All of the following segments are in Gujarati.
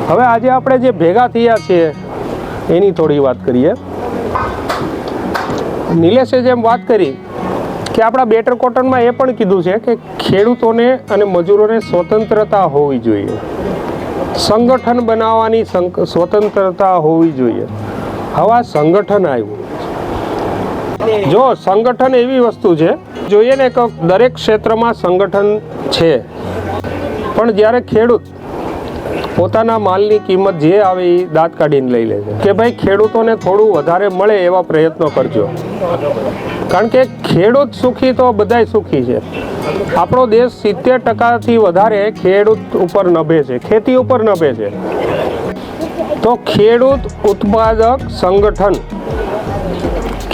હવે આજે આપણે જે ભેગા થયા છીએ એની થોડી વાત કરીએ. નિલેશે જેમ વાત કરી કે આપણા બેટર કોટનમાં એ પણ કીધું છે કે ખેડૂતોને અને મજૂરોને સ્વતંત્રતા હોવી જોઈએ, સંગઠન બનાવવાની સ્વતંત્રતા હોવી જોઈએ. હવે આ સંગઠન આવ્યું. જો સંગઠન એવી વસ્તુ છે, જોઈએ ને કે દરેક ક્ષેત્રમાં સંગઠન છે, પણ જ્યારે ખેડૂત પોતાના માલની કિંમત જે આવે એ દાંત કાઢીને લઈ લે છે કે ભાઈ ખેડૂતોને થોડું વધારે મળે એવા પ્રયત્નો કરજો, કારણ કે ખેડૂત સુખી તો બધાય સુખી છે. આપણો દેશ 70% વધારે ખેડૂત ઉપર નભે છે, ખેતી ઉપર નભે છે. તો ખેડૂત ઉત્પાદક સંગઠન,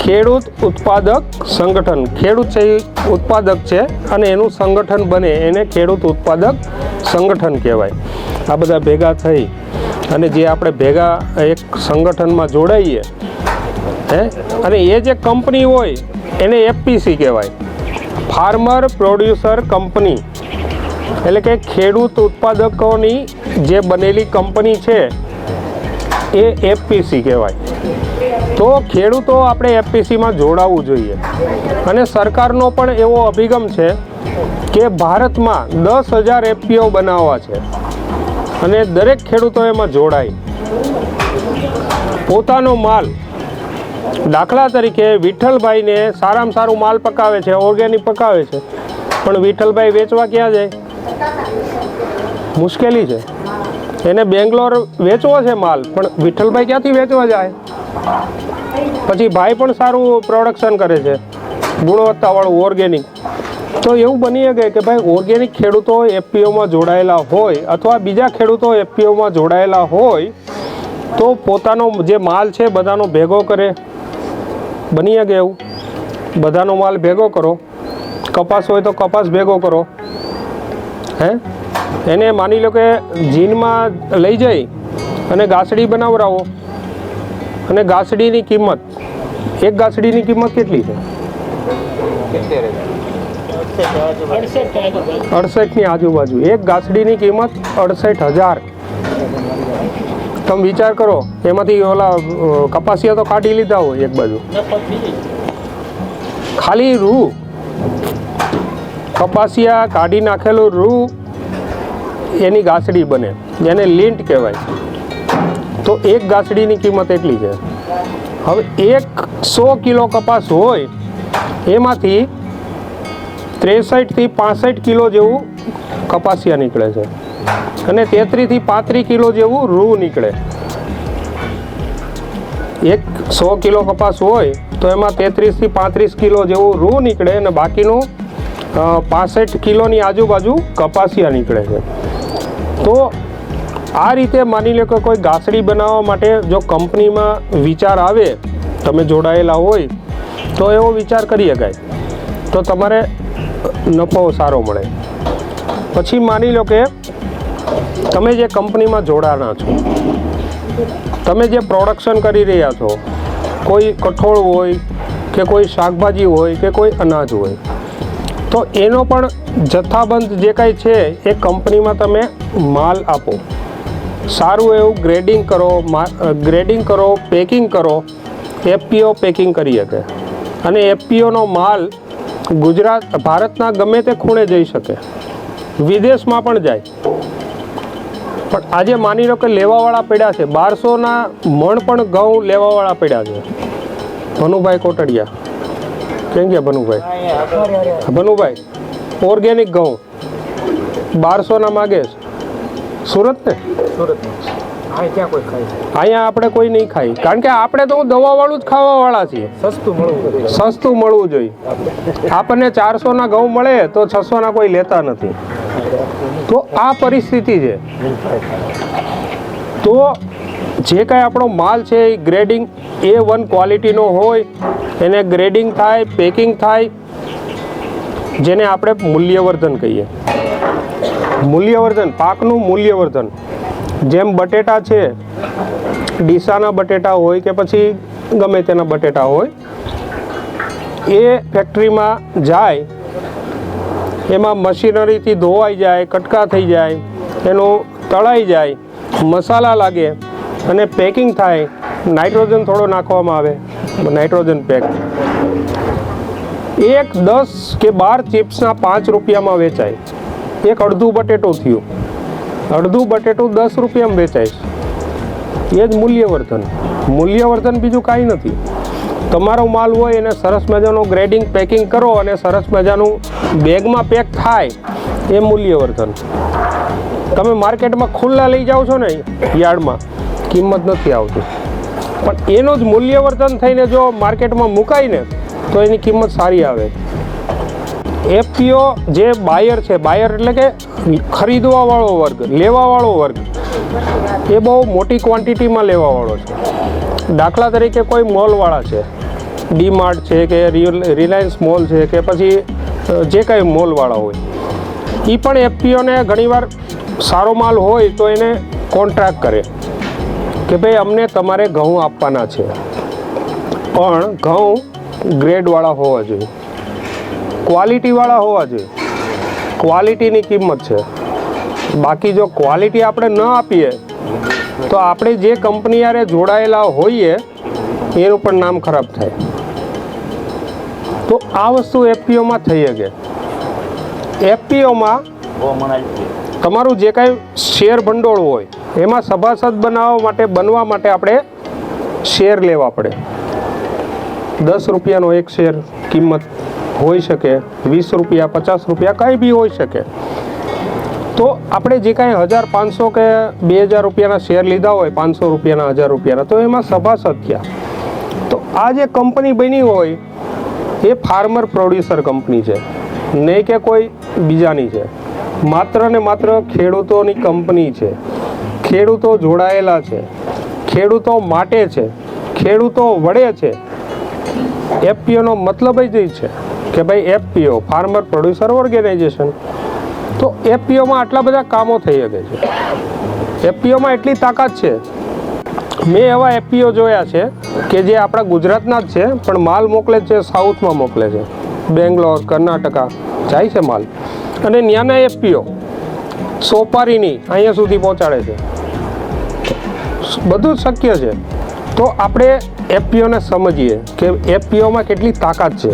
ખેડૂત ઉત્પાદક સંગઠન, ખેડૂત છે એ ઉત્પાદક છે અને એનું સંગઠન બને એને ખેડૂત ઉત્પાદક સંગઠન કહેવાય. આ બધા ભેગા થઈ અને જે આપણે ભેગા એક સંગઠનમાં જોડાઈએ અને એ જે કંપની હોય એને એફપીસી કહેવાય, ફાર્મર પ્રોડ્યુસર કંપની, એટલે કે ખેડૂત ઉત્પાદકોની જે બનેલી કંપની છે એ એફપીસી કહેવાય. તો ખેડૂતો આપણે એફપીસીમાં જોડાવવું જોઈએ. અને સરકારનો પણ એવો અભિગમ છે કે ભારતમાં 10,000 એફપીઓ બનાવવા છે અને દરેક ખેડૂતો એમાં જોડાય. પોતાનો માલ, દાખલા તરીકે વિઠ્ઠલભાઈને સારામાં સારું માલ પકાવે છે, ઓર્ગેનિક પકાવે છે, પણ વિઠ્ઠલભાઈ વેચવા ક્યાં જાય? મુશ્કેલી છે. એને બેંગ્લોર વેચવો છે માલ, પણ વિઠ્ઠલભાઈ ક્યાંથી વેચવા જાય? પછી ભાઈ પણ સારું પ્રોડક્શન કરે છે, ગુણવત્તાવાળું ઓર્ગેનિક. તો એવું બની શકે કે ભાઈ ઓર્ગેનિક ખેડૂતો એફપીઓમાં જોડાયેલા હોય અથવા બીજા ખેડૂતો એફપીઓમાં જોડાયેલા હોય તો પોતાનો જે માલ છે બધાનો ભેગો કરે. બની શકે એવું, બધાનો માલ ભેગો કરો. કપાસ હોય તો કપાસ ભેગો કરો, એને માની લો કે જીનમાં લઈ જઈ અને ગાસડી બનાવરાવો. અને ગાસડીની કિંમત, એક ગાસડીની કિંમત કેટલી છે? 68ની આજુબાજુ. એક ગાસડીની કિંમત 68,000. તમે વિચાર કરો, એમાંથી ઓલા કપાસિયા તો કાઢી લીધા હોય એક બાજુ, ખાલી રૂ કપાસિયા કાઢી નાખેલું રૂ એની ગાસડી બને, એને લીંટ કહેવાય. તો એક ગાસડીની કિંમત એટલી છે. હવે 100 કિલો કપાસ હોય એમાંથી 63 થી 65 કિલો જેવું કપાસિયા નીકળે છે અને 33 થી 35 કિલો જેવું રૂ નીકળે. 100 કિલો કપાસ હોય તો એમાં 33 થી 35 કિલો જેવું રૂ નીકળે અને બાકીનું 65 કિલોની આજુબાજુ કપાસિયા નીકળે છે. તો આ રીતે માની લો કે કોઈ ગાસડી બનાવવા માટે જો કંપનીમાં વિચાર આવે, તમે જોડાયેલા હોય તો એવો વિચાર કરી શકાય, તો તમારે નફો સારો મળે. પછી માની લો કે તમે જે કંપનીમાં જોડાણા છો, તમે જે પ્રોડક્શન કરી રહ્યા છો, કોઈ કઠોળ હોય કે કોઈ શાકભાજી હોય કે કોઈ અનાજ હોય, તો એનો પણ જથ્થાબંધ જે કાંઈ છે એ કંપનીમાં તમે માલ આપો. સારું એવું ગ્રેડિંગ કરો, પેકિંગ કરો. એફપીઓ પેકિંગ કરી શકે અને એફપીઓનો માલ ભારતના ગમે તે ખૂણે જઈ શકે, વિદેશમાં પણ જાય. પણ આજે માની લો કે લેવાવાળા પડ્યા છે, 1200ના મણ પણ ઘઉં લેવાવાળા પડ્યા છે. ભનુભાઈ કોટડિયા કેમ ગયા? ભનુભાઈ ઓર્ગેનિક ઘઉં 1200ના માગે છે. સુરત ને અહીંયા આપણે કોઈ નહીં ખાઈ, કારણ કે આપણે તો દવાવાળું જ ખાવાવાળા છીએ. સસ્તું મળવું જોઈએ. આપણને 400ના ઘઉં મળે તો 600ના કોઈ લેતા નથી. તો આ પરિસ્થિતિ છે. તો જે કાંઈ આપણો માલ છે એ ગ્રેડિંગ A1 ક્વોલિટીનો હોય, એને ગ્રેડિંગ થાય, પેકિંગ થાય, જેને આપણે મૂલ્યવર્ધન કહીએ. મૂલ્યવર્ધન, પાકનું મૂલ્યવર્ધન. જેમ બટેટા છે, ડીસાના બટેટા હોય કે પછી ગમે તેના બટેટા હોય, એ ફેક્ટરીમાં જાય, એમાં મશીનરીથી ધોવાઈ જાય, કટકા થઈ જાય, એનું તળાઈ જાય, મસાલા લાગે અને પેકિંગ થાય, નાઇટ્રોજન થોડો નાખવામાં આવે, નાઇટ્રોજન પેક, 10 કે 12 ચિપ્સના 5 રૂપિયામાં વેચાય. એક અડધું બટેટું થયું, અડધું બટેટું 10 રૂપિયામાં વેચાય. એ જ મૂલ્યવર્ધન બીજું કાંઈ નથી. તમારો માલ હોય એને સરસ મજાનું ગ્રેડિંગ પેકિંગ કરો અને સરસ મજાનું બેગમાં પેક થાય, એ મૂલ્યવર્ધન. તમે માર્કેટમાં ખુલ્લા લઈ જાઓ છો ને યાર્ડમાં, કિંમત નથી આવતી, પણ એનું જ મૂલ્યવર્ધન થઈને જો માર્કેટમાં મુકાય ને તો એની કિંમત સારી આવે. એફપીઓ જે બાયર છે, બાયર એટલે કે ખરીદવાવાળો વર્ગ, લેવાવાળો વર્ગ, એ બહુ મોટી ક્વોન્ટિટીમાં લેવાવાળો છે. દાખલા તરીકે કોઈ મોલવાળા છે, ડીમાર્ટ છે કે રિલાયન્સ મોલ છે કે પછી જે કાંઈ મોલવાળા હોય, એ પણ એફપીઓને ઘણીવાર સારો માલ હોય તો એને કોન્ટ્રાક્ટ કરે કે ભાઈ અમને તમારે ઘઉં આપવાના છે, પણ ઘઉં ગ્રેડવાળા હોવા જોઈએ, ક્વોલિટીવાળા હોવા જોઈએ. ક્વોલિટીની કિંમત છે. બાકી જો ક્વોલિટી આપણે ન આપીએ તો આપણે જે કંપની યારે જોડાયેલા હોઈએ એનું પણ નામ ખરાબ થાય. તો આ વસ્તુ એફપીઓમાં થઈ શકે. એફપીઓમાં તમારું જે કાંઈ શેર ભંડોળ હોય એમાં સભાસદ બનવા માટે આપણે શેર લેવા પડે. 10 રૂપિયાનો એક શેર કિંમત હોઈ શકે, 20 રૂપિયા, 50 રૂપિયા, કંઈ બી હોઈ શકે. તો આપણે જે કાંઈ 1500 કે 2000 રૂપિયાના શેર લીધા હોય, 500 રૂપિયાના, 1000 રૂપિયાના, તો એમાં સભાસદ થયા. તો આ જે કંપની બની હોય એ ફાર્મર પ્રોડ્યુસર કંપની છે, નહીં કે કોઈ બીજાની છે. માત્ર ને માત્ર ખેડૂતોની કંપની છે. ખેડૂતો જોડાયેલા છે, ખેડૂતો માટે છે, ખેડૂતો વડે છે. એફપીઓનો મતલબ જ છે કે ભાઈ એફપીઓ, ફાર્મર પ્રોડ્યુસર ઓર્ગેનાઇઝેશન. તો એફપીઓમાં આટલા બધા કામો થઈ શકે છે. એફપીઓમાં એટલી તાકાત છે. મેં એવા એફપીઓ જોયા છે કે જે આપણા ગુજરાતના જ છે, પણ માલ મોકલે છે સાઉથમાં મોકલે છે, બેંગ્લોર, કર્ણાટકા જાય છે માલ, અને ત્યાંના એફપીઓ સોપારીની અહીંયા સુધી પહોંચાડે છે. બધું જ શક્ય છે. તો આપણે એફપીઓને સમજીએ કે એફપીઓમાં કેટલી તાકાત છે.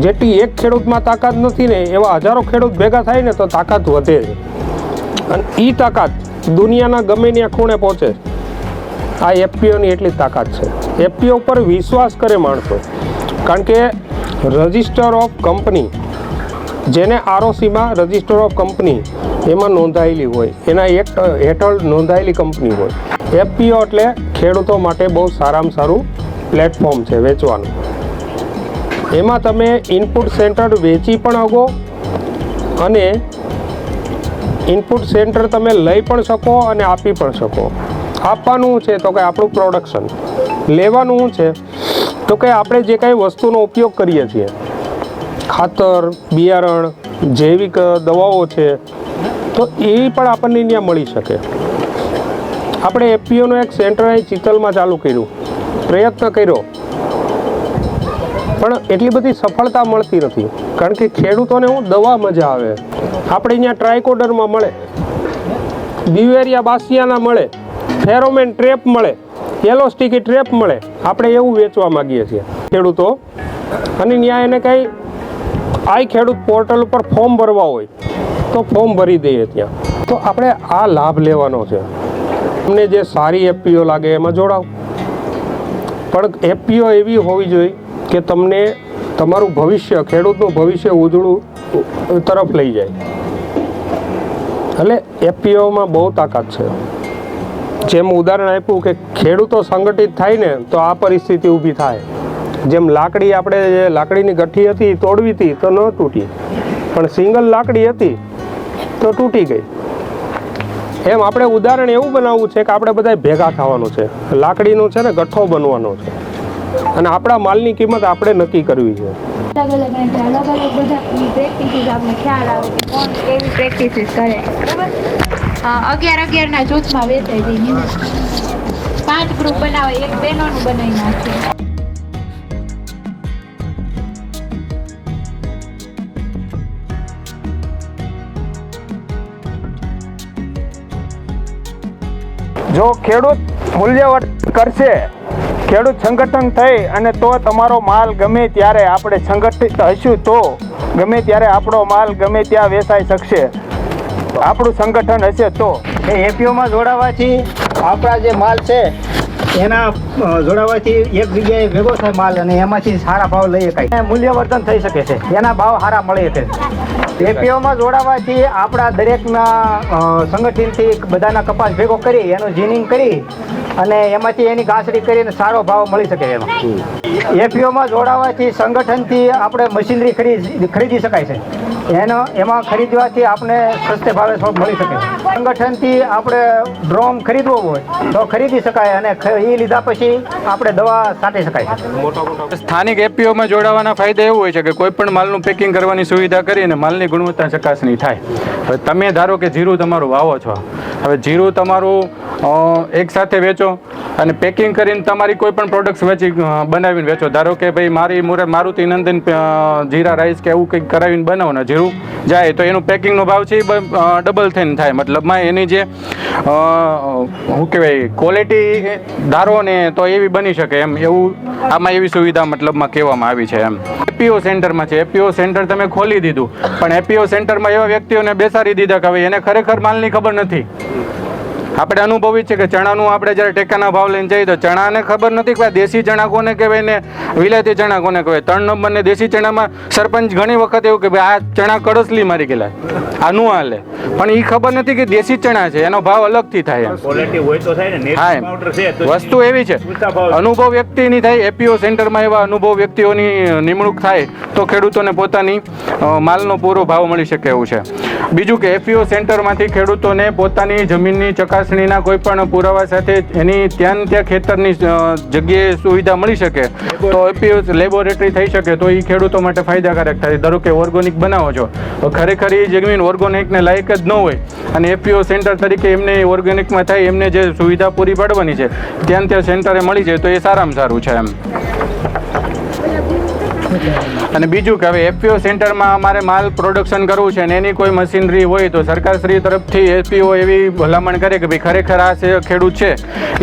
જેટલી એક ખેડૂતમાં તાકાત નથી ને એવા હજારો ખેડૂત ભેગા થાય ને તો તાકાત વધે છે. અને એ તાકાત દુનિયાના ગમે ત્યાં ખૂણે પહોંચે. આ એફપીઓની એટલી તાકાત છે. એફપીઓ ઉપર વિશ્વાસ કરે માણસો, કારણ કે રજિસ્ટર ઓફ કંપની, જેને આરઓસીમાં રજિસ્ટર ઓફ કંપની એમાં નોંધાયેલી હોય, એના એક્ટ હેઠળ નોંધાયેલી કંપની હોય. એફપીઓ એટલે ખેડૂતો માટે બહુ સારામાં સારું પ્લેટફોર્મ છે વેચવાનું. એમાં તમે ઇનપુટ સેન્ટર વેચી પણ શકો અને ઇનપુટ સેન્ટર તમે લઈ પણ શકો અને આપી પણ શકો. આપવાનું છે તો કે આપણું પ્રોડક્શન, લેવાનું છે તો કે આપણે જે કાંઈ વસ્તુનો ઉપયોગ કરીએ છીએ, ખાતર, બિયારણ, જૈવિક દવાઓ છે, તો એ પણ આપણને ત્યાં મળી શકે. આપણે એફપીઓનું એક સેન્ટર અહીં ચિત્તલમાં ચાલુ કર્યું, પ્રયત્ન કર્યો, પણ એટલી બધી સફળતા મળતી નથી. કારણ કે ખેડૂતોને દવા મજા આવે. આપણે અહીંયા ટ્રાયકોડરમાં મળે, બિવેરિયા બાસિયાના મળે, ફેરોમેન ટ્રેપ મળે, યેલો સ્ટીકી ટ્રેપ મળે. આપણે એવું વેચવા માગીએ છીએ ખેડૂતો. અને ત્યાં એને કંઈ ખેડૂત પોર્ટલ ઉપર ફોર્મ ભરવા હોય તો ફોર્મ ભરી દઈએ ત્યાં. તો આપણે આ લાભ લેવાનો છે. તમને જે સારી એફપીઓ લાગે એમાં જોડાવ, પણ એફપીઓ એવી હોવી જોઈએ કે તમને તમારું ભવિષ્ય, ખેડૂતનું ભવિષ્ય ઉજળું તરફ લઈ જાય. એટલે એફપીઓમાં બહુ તાકાત છે. જેમ ઉદાહરણ આપ્યું કે ખેડૂતો સંગઠિત થાય ને તો આ પરિસ્થિતિ ઊભી થાય. જેમ લાકડી, આપણે જે લાકડીની ગઠ્ઠી હતી તોડવી હતી તો ન તૂટી, પણ સિંગલ લાકડી હતી તો તૂટી ગઈ. એમ આપણે ઉદાહરણ એવું બનાવવું છે કે આપણે બધા ભેગા થવાનું છે, લાકડીનું છે ને ગઠ્ઠો બનવાનો છે, અને આપણા માલની કિંમત આપણે નક્કી કરવી છે. અલગ અલગ બધા પ્રેક્ટિસીસ આપણે ખ્યાલ આવે કે કોણ કેવી પ્રેક્ટિસીસ કરે. બરાબર, 11 ના જૂથમાં વેચાઈ જઈને 5 ગ્રુપ બનાવે, એક બહેનોનું બનાવી નાખે. જો ખેડૂત મૂલ્યવર્ધન કરશે, ખેડૂત સંગઠન થઈ અને તો તમારો માલ ગમે ત્યારે આપણે સંગઠિત હશું તો ગમે ત્યારે આપણો માલ ગમે ત્યાં વેચાઈ શકશે, આપણું સંગઠન હશે તો. એ એપીઓમાં જોડાવાથી આપણા જે માલ છે એના જોડાવાથી એક જગ્યાએ ભેગો થાય માલ અને એમાંથી સારા ભાવ લઈ શકાય, મૂલ્યવર્ધન થઈ શકે છે, એના ભાવ સારા મળે છે. એપીઓમાં જોડાવાથી આપણા દરેકના સંગઠનથી બધાના કપાસ ભેગો કરી એનું જીનિંગ કરી અને એમાંથી એની ઘાસડી કરીને સારો ભાવ મળી શકે એમાં. એપીઓમાં જોડાવાથી સંગઠનથી આપણે મશીનરી ખરીદી શકાય છે, એમાં ખરીદવાથી આપણે સસ્તે ભાવે મળી શકે. સંગઠનથી આપણે ડ્રોમ ખરીદવો હોય તો ખરીદી શકાય અને એ લીધા પછી આપણે દવા છાંટી શકાય. સ્થાનિક એપીઓમાં જોડાવાના ફાયદા એવું હોય છે કે કોઈ પણ માલનું પેકિંગ કરવાની સુવિધા કરીને માલની ગુણવત્તા ચકાસણી થાય. હવે તમે ધારો કે જીરું તમારું વાવો છો, હવે જીરું તમારું એક સાથે વેચો અને પેકિંગ કરીને તમારી કોઈ પણ પ્રોડક્ટ્સ બનાવીને વેચો. ધારો કે ભાઈ મારુતિ નંદન જીરા રાઈસ કે એવું કંઈક કરાવીને બનાવો ને જીરું જાય તો એનું પેકિંગનો ભાવ છે એ ડબલ થઈને થાય. મતલબમાં એની જે શું કહેવાય ક્વોલિટી ધારો ને તો એવી બની શકે એમ, એવું આમાં એવી સુવિધા મતલબમાં કહેવામાં આવી છે એમ. એપીઓ સેન્ટરમાં છે, એપીઓ સેન્ટર તમે ખોલી દીધું પણ એપીઓ સેન્ટરમાં એવા વ્યક્તિઓને બેસાડી દીધા કે હવે એને ખરેખર માલની ખબર નથી. આપણે અનુભવી છે કે ચણાનું આપણે જ્યારે ટેકાના ભાવ લઈને જઈએ તો ચણાને ખબર નથી કે દેશી ચણા કોને કહેવાય ને વિલાયતી ચણા કોને કહેવાય. 3 નંબરને દેશી ચણામાં સરપંચ ઘણી વખત એવું કે ભાઈ આ ચણા કડસલી મારી ગયેલા, આ નું હાલે, પણ એ ખબર નથી કે દેશી ચણા છે, એનો ભાવ અલગથી થાય એમ. હા એમ વસ્તુ એવી છે, અનુભવ વ્યક્તિની થાય. એપીઓ સેન્ટરમાં એવા અનુભવ વ્યક્તિઓની નિમણૂક થાય તો ખેડૂતોને પોતાની માલનો પૂરો ભાવ મળી શકે એવું છે. બીજું કે એપીઓ સેન્ટરમાંથી ખેડૂતોને પોતાની જમીનની ચકાસણીના કોઈ પણ પુરાવા સાથે એની ત્યાં ખેતરની જગ્યાએ સુવિધા મળી શકે તો એપીઓ લેબોરેટરી થઈ શકે તો એ ખેડૂતો માટે ફાયદાકારક થાય. ધારો કે ઓર્ગોનિક બનાવો છો, ખરેખર એ જમીન ઓર્ગોનિકને લાયક જ ન હોય અને એપીઓ સેન્ટર તરીકે એમને ઓર્ગેનિકમાં થાય એમને જે સુવિધા પૂરી પાડવાની છે ત્યાં સેન્ટરે મળી જાય તો એ સારામાં સારું છે એમ. અને બીજું કે હવે એપીઓ સેન્ટરમાં અમારે માલ પ્રોડક્શન કરવું છે અને એની કોઈ મશીનરી હોય તો સરકારશ્રી તરફથી એપીઓ એવી ભલામણ કરે કે ભાઈ ખરેખર આ ખેડૂત છે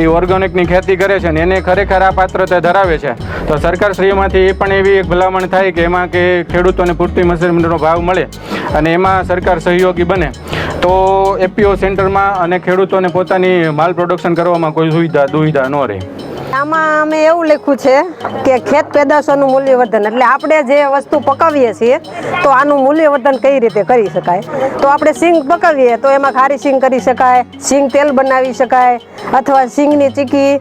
એ ઓર્ગેનિકની ખેતી કરે છે ને એને ખરેખર આ પાત્રતા ધરાવે છે તો સરકારશ્રીમાંથી એ પણ એવી એક ભલામણ થાય કે એમાં કે ખેડૂતોને પૂરતી મશીનરીનો ભાવ મળે અને એમાં સરકાર સહયોગી બને તો એપીઓ સેન્ટરમાં અને ખેડૂતોને પોતાની માલ પ્રોડક્શન કરવામાં કોઈ દુવિધા ન રહે. આમાં અમે એવું લખ્યું છે કે ખેત પેદાશોનું મૂલ્યવર્ધન એટલે આપણે જે વસ્તુ પકાવીએ છીએ તો આનું મૂલ્યવર્ધન કઈ રીતે કરી શકાય. તો આપણે સિંગ પકાવીએ તો એમાં ખારી સિંગ કરી શકાય, સિંગ તેલ બનાવી શકાય અથવા સિંગની ચીકી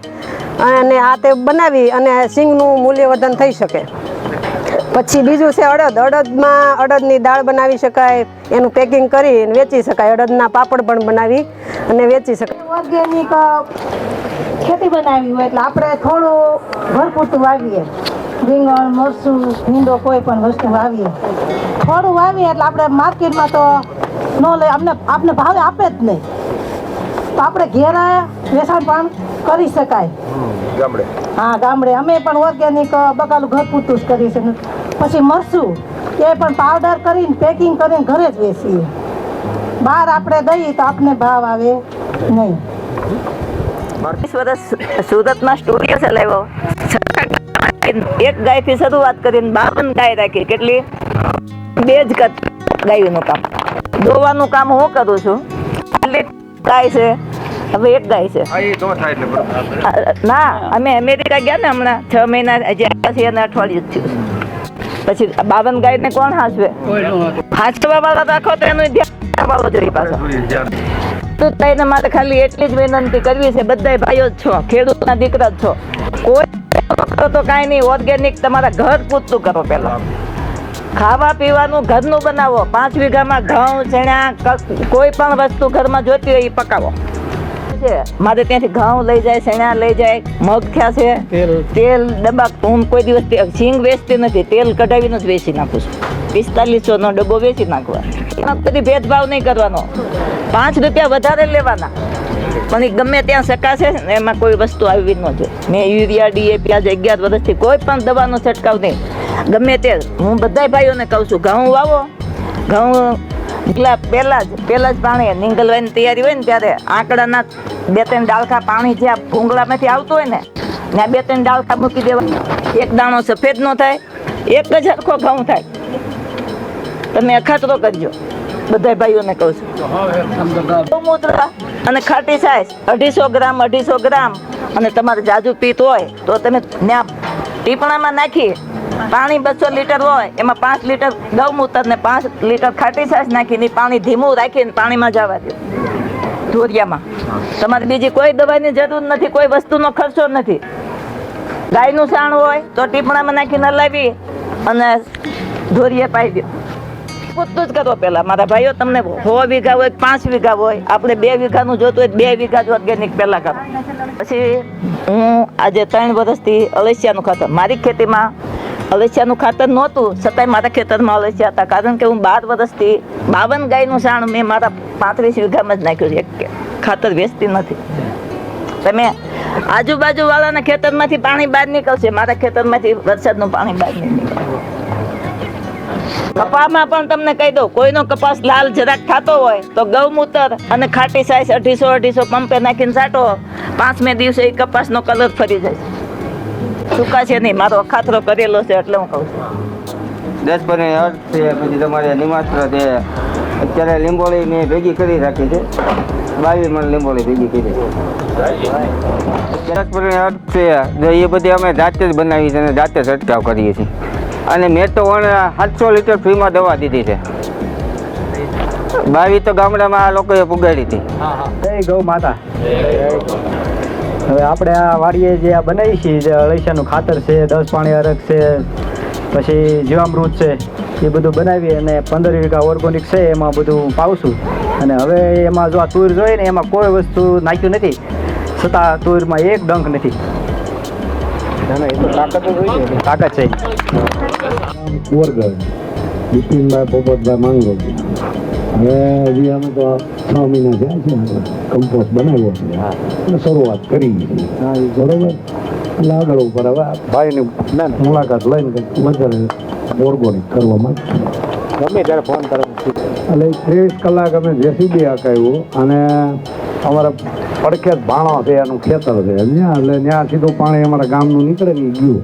અને આ તે બનાવી અને સિંગનું મૂલ્યવર્ધન થઈ શકે. પછી બીજું છે અડદમાં અડદની દાળ બનાવી શકાય, એનું પેકિંગ કરી વેચી શકાય. અડદના પાપડ પણ બનાવી અને વેચી શકાય. ઓર્ગેનિક ખેતી બનાવી હોય એટલે આપણે થોડું ભરપૂરતું વાવીએ, રીંગણ, મરચું, ભીંડો કોઈ પણ વસ્તુ વાવીએ, થોડું વાવીએ એટલે આપણે માર્કેટમાં તો ન લઈ આપણે ભાવે આપે જ નહીં તો આપણે ઘેરે વેચાણ પણ કરી શકાય. હા ગામડે અમે પણ ઓર્ગેનિક બકાલું ઘર પૂરતું જ કરીએ છીએ. પછી મરચું એ પણ પાવડર કરીને પેકિંગ કરીને ઘરે જ વેચીએ, બહાર આપણે દઈએ તો આપણે ભાવ આવે નહીં. 20 વર્ષ સુરતમાં સ્ટુડિયો ચલાવ્યો, એક ગાયથી શરૂઆત કરીને 52 ગાય રાખી. કેટલી? 2 જ ગાયોનું કામ, દોવાનું કામ હું કરું છું. એટલે ગાય છે, હવે 1 ગાય છે. ના અમે અમેરિકા ગયા ને હમણાં 6 મહિના પછી એને અઠવાડિયું થયું. પછી 52 ગાયને કોણ હાંચવે? હાંચવા વાળા રાખો તો એનું ધ્યાન આપવો જોઈએ પાછો. તો તઈને મારે ખાલી એટલી જ વિનંતી કરવી છે, બધાય ભાઈઓ જ છો, ખેડૂતના દીકરા જ છો, કોઈ તો કાંઈ નહીં, ઓર્ગેનિક તમારા ઘર પૂરતું કરો. પહેલાં ખાવા પીવાનું ઘરનું બનાવો. 5 વીઘામાં ઘઉં, ચણા, કોઈ પણ વસ્તુ ઘરમાં જોતી હોય એ પકાવો. મારે ત્યાંથી ઘઉં લઈ જાય, ચણા લઈ જાય, મગ થયા છે, તેલ ડબ્બા. હું કોઈ દિવસ સિંગ વેચતી નથી, તેલ કઢાવીને જ વેચી નાખું છું. 4500નો ડબ્બો વેચી નાખવા. કદી ભેદભાવ નહીં કરવાનો, 5 રૂપિયા વધારે લેવાના પણ એ ગમે ત્યાં શકાશે ને એમાં કોઈ વસ્તુ આવી ન જોઈએ. મેં યુરિયા, ડીએપી આજે 11 વર્ષથી કોઈ પણ દવાનો છંટકાવ નહીં, ગમે તે. હું બધા ભાઈઓને કહું છું ઘઉં વાવો, ઘઉં આગલા પહેલા જ પાણી નીંગલવાની તૈયારી હોય ને ત્યારે આંકડાના 2-3 ડાળખા પાણી જ્યાં ભૂંગળામાંથી આવતું હોય ને ત્યાં 2-3 ડાળખા મૂકી દેવા, એક દાણો સફેદ નો થાય, એક જ હરખો ઘઉં થાય. તમે અખાતરો કરજો, બધા ભાઈઓને કહું છું. ગૌમૂત્ર અને ખાટી છાશ 250 ગ્રામ અને તમારે જાજુ પીત હોય તો તમે ત્યાં ટીપણામાં નાખી પાણી 200 લીટર હોય એમાં 5 લીટર ગૌમૂત્ર ને 5 લીટર ખાટી છાશ નાખીને પાણી ધીમું રાખીને પાણીમાં જવા દો ઢોરિયામાં. તમારે બીજી કોઈ દવાની જરૂર નથી, કોઈ વસ્તુનો ખર્ચો નથી. ગાયનું છાણ હોય તો ટીપણામાં નાખીને હલાવી અને ઢોરિયા પાઈ દો. પૂરતું જ કરો પહેલા મારા ભાઈઓ. તમને 100 વીઘા હોય 5 વીઘા હોય, આપણે 2 વીઘાનું જોતું હોય 2 વીઘા જ ઓર્ગેનિક પહેલા કરો. પછી હું આજે 3 વર્ષથી અળસિયાનું ખાતર, મારી ખેતીમાં અળસિયાનું ખાતર નહોતું છતાંય મારા ખેતરમાં અળસિયા હતા, કારણ કે હું 12 વર્ષથી 52 ગાયનું છાણ મેં મારા 35 વીઘામાં જ નાખ્યું છે. એક ખાતર વેચતી નથી. તમે આજુબાજુ વાળાના ખેતરમાંથી પાણી બહાર નીકળશે, મારા ખેતરમાંથી વરસાદનું પાણી બહાર નહીં નીકળે. કપાસમાં પણ તમને કહી દઉં, કોઈનો કપાસ લાલ જરાક થતો હોય તો ગૌમૂત્ર અને ખાટી છાશ 250 પંપે નાખીને છાંટો, 5મે દિવસે એ કપાસનો કલર ફરી જાય, સુકાશે નહીં. મારો અખાતરો કરેલો છે એટલે હું કહું છું. 10-15 અર્થ છે, પછી તમારે નિમાત્ર છે. અત્યારે લીંબોળી મેં ભેગી કરી રાખી છે, 22 મણ લીંબોળી ભેગી કરી છે. 10-15 અર્થ છે એ બધી અમે જાતે જ બનાવી છે અને જાતે છંટકાવ કરીએ છીએ. અને મેં તો 700 લીટર ફ્રીમાં દવા દીધી છે. 22 તો ગામડામાં આ લોકોએ પુગાડી હતી. જય ગૌ માતા. હવે આપણે આ વાડીએ જે આ બનાવી છીએ, જે અળસિયાનું ખાતર છે, 10 પાણી અરગ છે, પછી જીવામૃત છે, એ બધું બનાવી અને 15 વીઘા ઓર્ગોનિક છે એમાં બધું પાવશું. અને હવે એમાં જો આ તુર જોઈએ ને એમાં કોઈ વસ્તુ નાખ્યું નથી, છતાં તુરમાં એક ડંખ નથી. તાકાત છે. બિપિનભાઈ પોપટભાઈ માંગો. હવે હજી અમે તો 6 મહિના થયા છે, કમ્પોસ્ટ બનાવ્યો છે અને શરૂઆત કરી છે. બરોબર, એટલે આગળ ઉપર હવે ભાઈની મુલાકાત લઈને વધારે ઓર્ગોનિક કરવામાં ગમે ત્યારે ફોન કરે. એટલે 30 કલાક અમે જેસીબી હકાવ્યું અને અમારા પડખે જ ભાણો છે, એનું ખેતર છે ત્યાં, એટલે ત્યાં સીધું પાણી અમારા ગામનું નીકળે ને ગયું.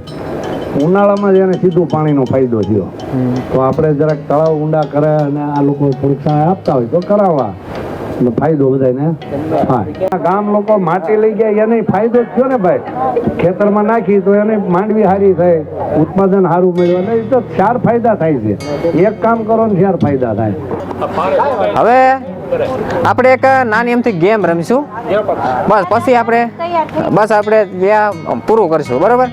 ઉનાળામાં જ એને સીધું પાણીનો ફાયદો થયો. તો આપણે જરાક તળાવ ઊંડા કરે અને આ લોકો થોડીક સહાય આપતા હોય તો કરાવવા, એટલે ફાયદો બધાને થાય. ગામ લોકો માટી લઈ ગયા એને ફાયદો જ થયો ને ભાઈ. ખેતરમાં નાખી તો એને માંડવી સારી થાય, ઉત્પાદન સારું મળ્યું, અને એ તો 4 ફાયદા થાય છે. એક કામ કરો ને 4 ફાયદા થાય. હવે આપણે એક નાની એમથી ગેમ રમીશું, બસ પછી આપણે પૂરું કરીશું. બરાબર?